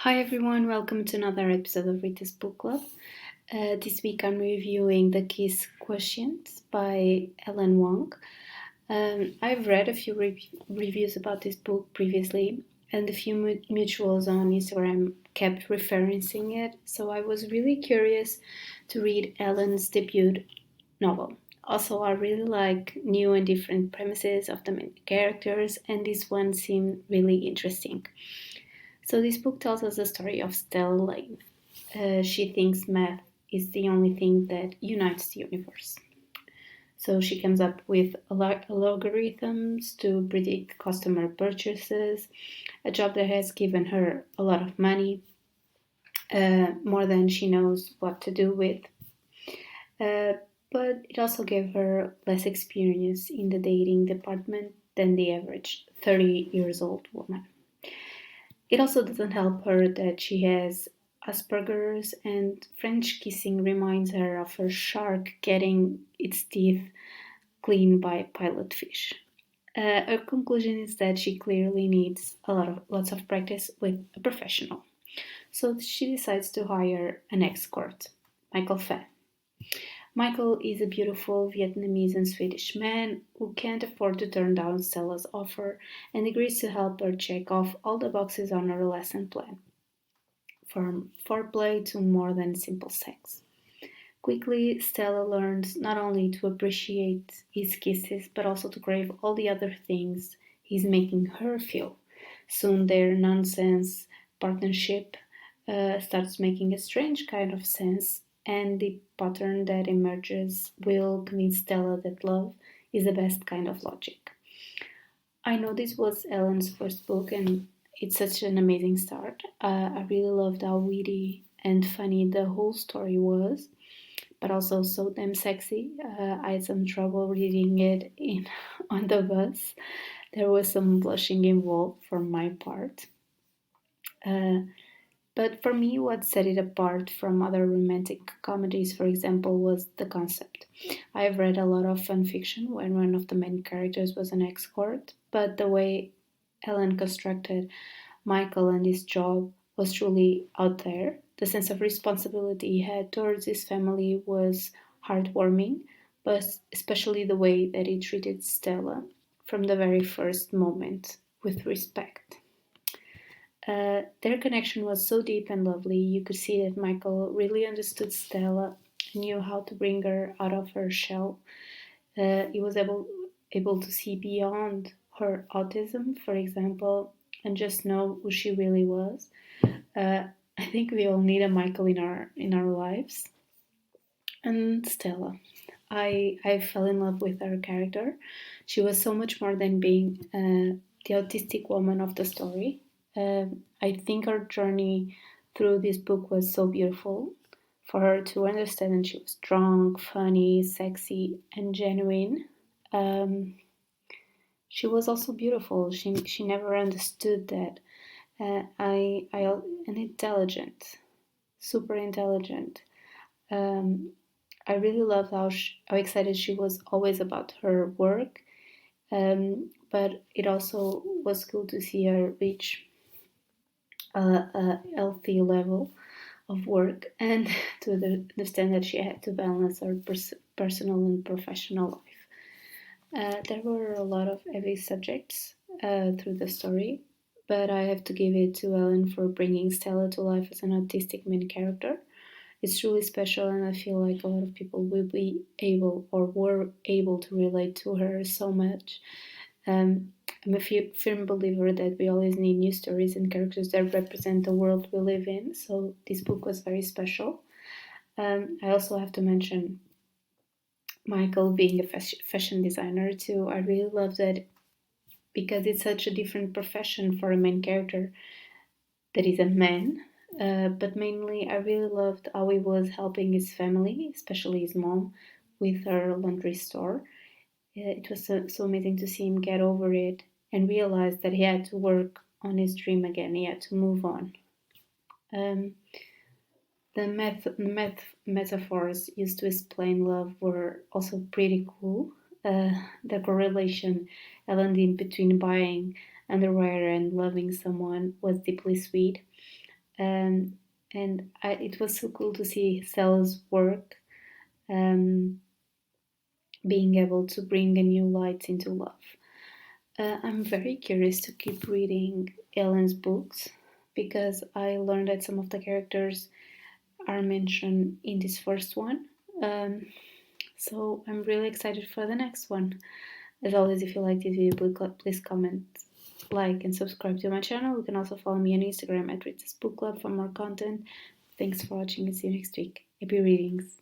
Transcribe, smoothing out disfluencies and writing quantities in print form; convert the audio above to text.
Hi everyone, welcome to another episode of Rita's Book Club. This week I'm reviewing The Kiss Quotient by Helen Hoang. I've read a few reviews about this book previously, and a few mutuals on Instagram kept referencing it, so I was really curious to read Helen's debut novel. Also, I really like new and different premises of the main characters, and this one seemed really interesting. So this book tells us the story of Stella Lane. She thinks math is the only thing that unites the universe. So she comes up with logarithms to predict customer purchases, a job that has given her a lot of money, more than she knows what to do with. But it also gave her less experience in the dating department than the average 30 years old woman. It also doesn't help her that she has Asperger's, and French kissing reminds her of a shark getting its teeth cleaned by pilot fish. Her conclusion is that she clearly needs lots of practice with a professional. So she decides to hire an escort, Michael Fan. Michael is a beautiful Vietnamese and Swedish man who can't afford to turn down Stella's offer and agrees to help her check off all the boxes on her lesson plan, from foreplay to more than simple sex. Quickly, Stella learns not only to appreciate his kisses but also to crave all the other things he's making her feel. Soon, their nonsense partnership starts making a strange kind of sense, and the pattern that emerges will convince Stella that love is the best kind of logic. I know this was Ellen's first book, and it's such an amazing start. I really loved how witty and funny the whole story was, but also so damn sexy. I had some trouble reading it on the bus. There was some blushing involved for my part. Uh, but for me, what set it apart from other romantic comedies, for example, was the concept. I've read a lot of fan fiction when one of the main characters was an escort, but the way Ellen constructed Michael and his job was truly out there. The sense of responsibility he had towards his family was heartwarming, but especially the way that he treated Stella from the very first moment with respect. Their connection was so deep and lovely. You could see that Michael really understood Stella, knew how to bring her out of her shell. He was able to see beyond her autism, for example, and just know who she really was. I think we all need a Michael in our lives. And Stella, I fell in love with her character. She was so much more than being the autistic woman of the story. I think her journey through this book was so beautiful for her to understand that she was strong, funny, sexy, and genuine. Um, she was also beautiful. She never understood that. And intelligent, super intelligent. Um, I really loved how excited she was always about her work. But it also was cool to see her reach a healthy level of work and to understand that she had to balance her personal and professional life. There were a lot of heavy subjects through the story, but I have to give it to Ellen for bringing Stella to life as an autistic main character. It's truly special, and I feel like a lot of people will be able or were able to relate to her so much. I'm a firm believer that we always need new stories and characters that represent the world we live in, so this book was very special. I also have to mention Michael being a fashion designer too. I really love that because it's such a different profession for a main character that is a man. But mainly, I really loved how he was helping his family, especially his mom, with her laundry store. It was so amazing to see him get over it and realize that he had to work on his dream again. He had to move on. Um, the metaphors used to explain love were also pretty cool. The correlation Ellen did between buying underwear and loving someone was deeply sweet. um, and it was so cool to see Cell's work um, being able to bring a new light into love. I'm very curious to keep reading Ellen's books because I learned that some of the characters are mentioned in this first one. Um, so I'm really excited for the next one. As always, if you like this video, please comment, like, and subscribe to my channel. You can also follow me on Instagram at ritasbookclub for more content. Thanks for watching and see you next week. Happy readings!